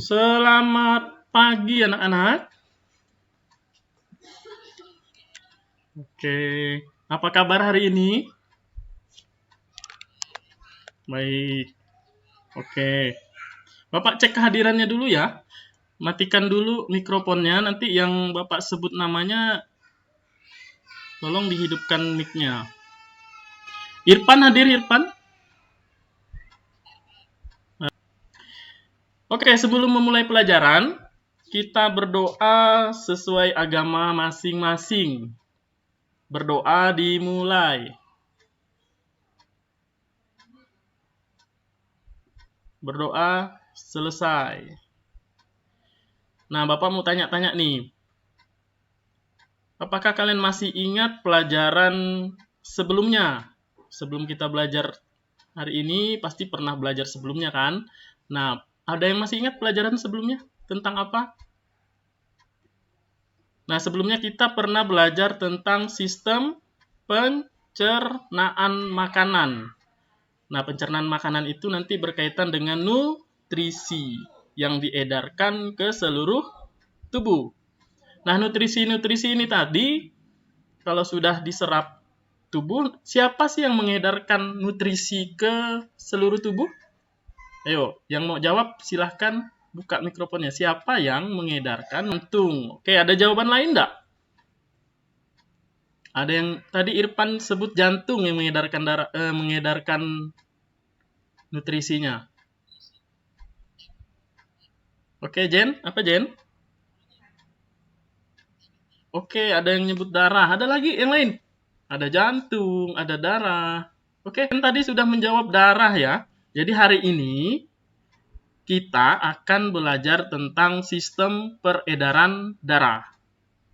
Selamat pagi anak-anak. Oke, apa kabar hari ini? Baik. Oke. Bapak cek kehadirannya dulu ya. Matikan dulu mikrofonnya, nanti yang Bapak sebut namanya tolong dihidupkan mic-nya. Irfan hadir, Irfan? Oke, sebelum memulai pelajaran, kita berdoa sesuai agama masing-masing. Berdoa dimulai. Berdoa selesai. Nah, Bapak mau tanya-tanya nih. Apakah kalian masih ingat pelajaran sebelumnya? Sebelum kita belajar hari ini, pasti pernah belajar sebelumnya kan? Nah, ada yang masih ingat pelajaran sebelumnya? Tentang apa? Nah, sebelumnya kita pernah belajar tentang sistem pencernaan makanan. Nah, pencernaan makanan itu nanti berkaitan dengan nutrisi yang diedarkan ke seluruh tubuh. Nah, nutrisi-nutrisi ini tadi, kalau sudah diserap tubuh, siapa sih yang mengedarkan nutrisi ke seluruh tubuh? Ayo, yang mau jawab silahkan buka mikrofonnya. Siapa yang mengedarkan jantung? Oke, ada jawaban lain enggak? Ada yang tadi Irfan sebut jantung yang mengedarkan nutrisinya. Oke, Jen, apa Jen? Oke, ada yang nyebut darah. Ada lagi yang lain? Ada jantung, ada darah. Oke, kan tadi sudah menjawab darah ya. Jadi hari ini kita akan belajar tentang sistem peredaran darah.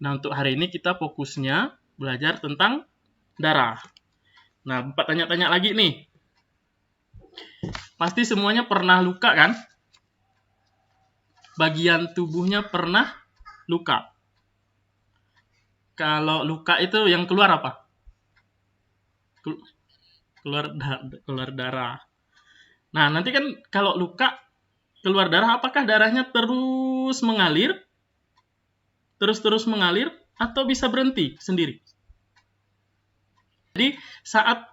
Nah, untuk hari ini kita fokusnya belajar tentang darah. Nah, Bapak tanya-tanya lagi nih. Pasti semuanya pernah luka kan? Bagian tubuhnya pernah luka. Kalau luka itu yang keluar apa? Keluar darah. Nah, nanti kan kalau luka keluar darah, apakah darahnya terus mengalir? Terus mengalir atau bisa berhenti sendiri? Jadi, saat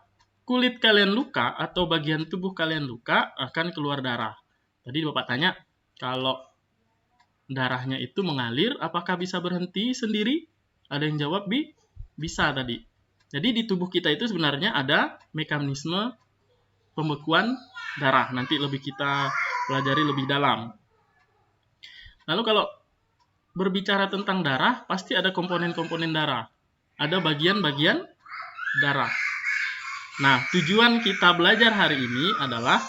kulit kalian luka atau bagian tubuh kalian luka, akan keluar darah. Tadi Bapak tanya, kalau darahnya itu mengalir, apakah bisa berhenti sendiri? Ada yang jawab bisa tadi. Jadi di tubuh kita itu sebenarnya ada mekanisme pembekuan darah. Nanti lebih kita pelajari lebih dalam. Lalu kalau berbicara tentang darah, pasti ada komponen-komponen darah. Ada bagian-bagian darah. Nah, tujuan kita belajar hari ini adalah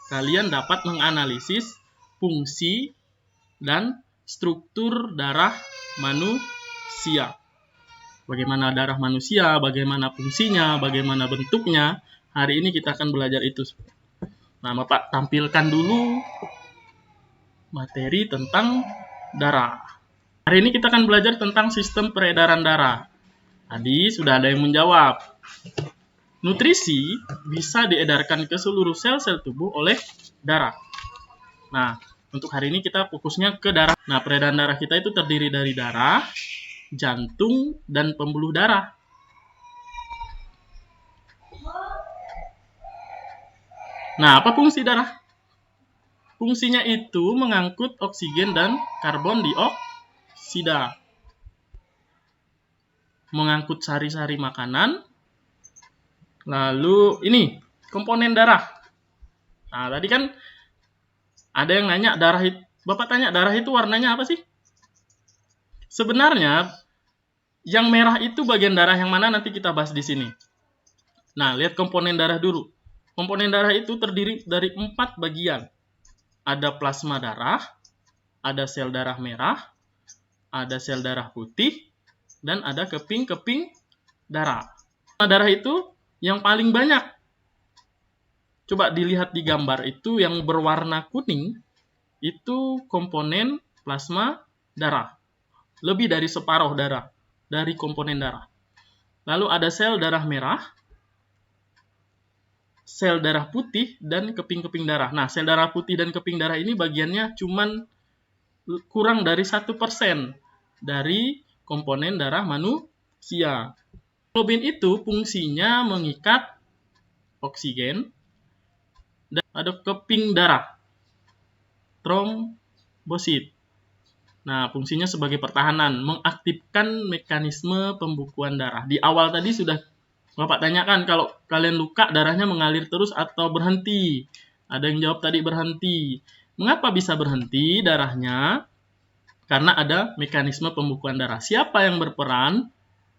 kalian dapat menganalisis fungsi dan struktur darah manusia. Bagaimana darah manusia, bagaimana fungsinya, bagaimana bentuknya. Hari ini kita akan belajar itu. Nah, Bapak tampilkan dulu materi tentang darah. Hari ini kita akan belajar tentang sistem peredaran darah. Tadi sudah ada yang menjawab. Nutrisi bisa diedarkan ke seluruh sel-sel tubuh oleh darah. Nah, untuk hari ini kita fokusnya ke darah. Nah, peredaran darah kita itu terdiri dari darah, jantung, dan pembuluh darah. Nah, apa fungsi darah? Fungsinya itu mengangkut oksigen dan karbon dioksida. Mengangkut sari-sari makanan. Lalu ini, komponen darah. Nah, tadi kan ada yang nanya darah itu. Bapak tanya darah itu warnanya apa sih? Sebenarnya yang merah itu bagian darah yang mana nanti kita bahas di sini. Nah, lihat komponen darah dulu. Komponen darah itu terdiri dari 4 bagian. Ada plasma darah, ada sel darah merah, ada sel darah putih, dan ada keping-keping darah. Plasma darah itu yang paling banyak. Coba dilihat di gambar itu yang berwarna kuning, itu komponen plasma darah. Lebih dari separuh darah dari komponen darah. Lalu ada sel darah merah, sel darah putih, dan keping-keping darah. Nah, sel darah putih dan keping darah ini bagiannya cuman kurang dari 1% dari komponen darah manusia. Hemoglobin itu fungsinya mengikat oksigen dan ada keping darah, trombosit. Nah, fungsinya sebagai pertahanan, mengaktifkan mekanisme pembukuan darah. Di awal tadi sudah Bapak tanyakan, kalau kalian luka, darahnya mengalir terus atau berhenti? Ada yang jawab tadi berhenti. Mengapa bisa berhenti darahnya? Karena ada mekanisme pembukuan darah. Siapa yang berperan?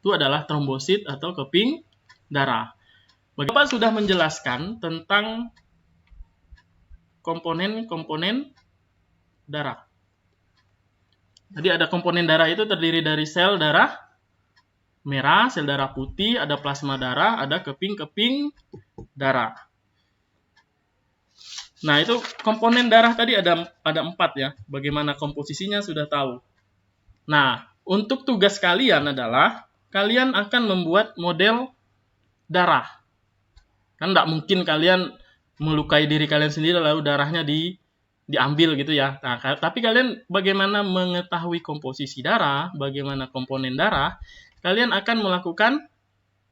Itu adalah trombosit atau keping darah. Bapak sudah menjelaskan tentang komponen-komponen darah. Jadi ada komponen darah itu terdiri dari sel darah merah, sel darah putih, ada plasma darah, ada keping-keping darah. Nah, itu komponen darah tadi ada 4 ya. Bagaimana komposisinya sudah tahu. Nah, untuk tugas kalian adalah kalian akan membuat model darah. Kan tidak mungkin kalian melukai diri kalian sendiri lalu darahnya diambil gitu ya. Nah, tapi kalian bagaimana mengetahui komposisi darah, bagaimana komponen darah, kalian akan melakukan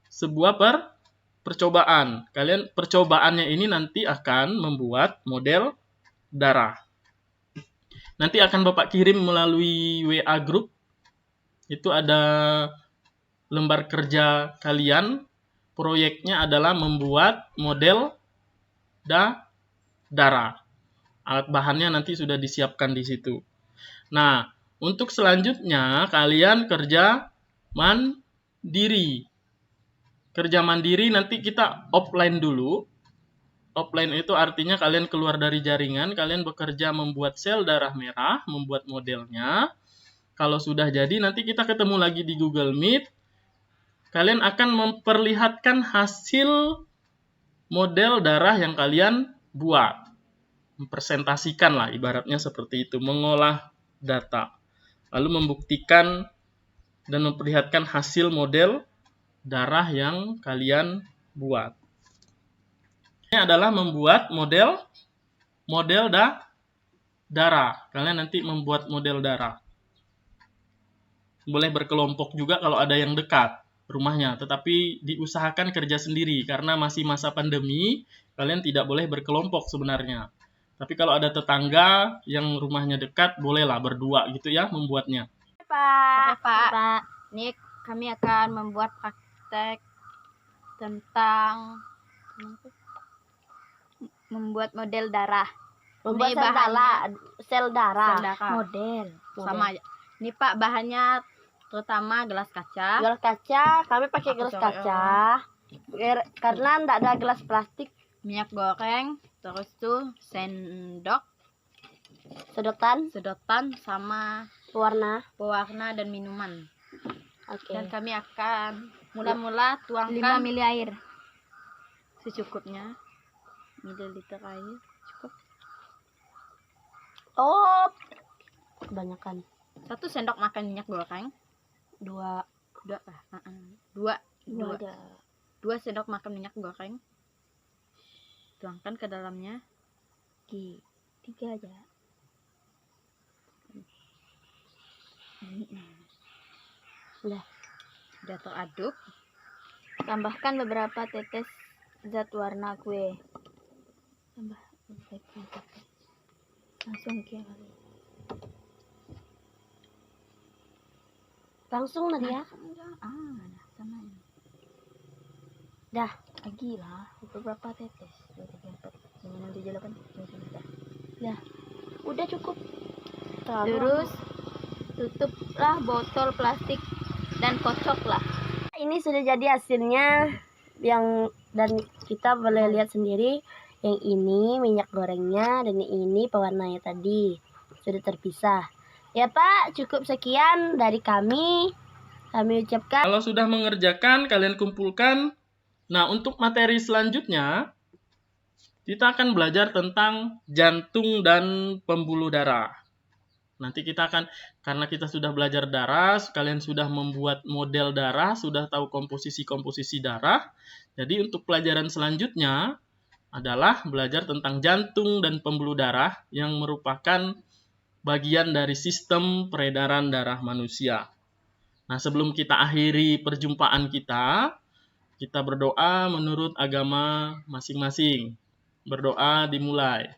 sebuah percobaan. Percobaannya ini nanti akan membuat model darah. Nanti akan Bapak kirim melalui WA group. Itu ada lembar kerja kalian. Proyeknya adalah membuat model darah. Alat bahannya nanti sudah disiapkan di situ. Nah, untuk selanjutnya kalian kerja mandiri. Kerja mandiri nanti kita offline dulu. Offline itu artinya kalian keluar dari jaringan, kalian bekerja membuat sel darah merah, membuat modelnya. Kalau sudah jadi, nanti kita ketemu lagi di Google Meet. Kalian akan memperlihatkan hasil model darah yang kalian buat. Mempresentasikan lah, ibaratnya seperti itu. Mengolah data. Lalu membuktikan dan memperlihatkan hasil model darah yang kalian buat. Ini adalah membuat model darah. Kalian nanti membuat model darah. Boleh berkelompok juga kalau ada yang dekat rumahnya, tetapi diusahakan kerja sendiri karena masih masa pandemi, kalian tidak boleh berkelompok sebenarnya. Tapi kalau ada tetangga yang rumahnya dekat, bolehlah berdua gitu ya membuatnya. Pak. Pak. Ini kami akan membuat praktek tentang membuat model darah. Membuat sel darah. Model. Sama aja. Ini Pak, bahannya terutama gelas kaca. Gelas kaca, kami pakai gelas kaca. Karena tidak ada gelas plastik. Minyak goreng, terus tuh sendok, sedotan sama pewarna dan minuman. Oke. Dan kami akan mula-mula tuangkan 5 ml air. Secukupnya. Mililiter air cukup. Oh, kebanyakan. 1 sendok makan minyak goreng. 2 sendok makan minyak goreng. Tuangkan ke dalamnya. 3 aja. Sudah teraduk. Tambahkan beberapa tetes zat warna kue. Tambah langsung kali. Langsung Nadia. Nah, sama ini. Dah, lagi lah beberapa tetes. 2, 3, 4, 5, 6, 7, 8, 9, 10. Dah. Udah cukup. Terus tutuplah botol plastik dan kocoklah. Ini sudah jadi hasilnya dan kita boleh lihat sendiri. Yang ini minyak gorengnya dan ini pewarnanya tadi sudah terpisah. Ya Pak, cukup sekian dari kami. Kami ucapkan. Kalau sudah mengerjakan, kalian kumpulkan. Nah, untuk materi selanjutnya, kita akan belajar tentang jantung dan pembuluh darah. Nanti kita akan, karena kita sudah belajar darah, kalian sudah membuat model darah, sudah tahu komposisi-komposisi darah. Jadi untuk pelajaran selanjutnya adalah belajar tentang jantung dan pembuluh darah yang merupakan bagian dari sistem peredaran darah manusia. Nah, sebelum kita akhiri perjumpaan kita berdoa menurut agama masing-masing. Berdoa dimulai.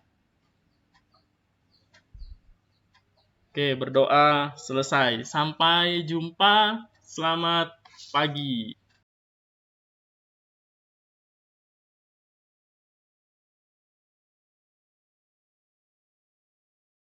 Oke, berdoa selesai. Sampai jumpa. Selamat pagi.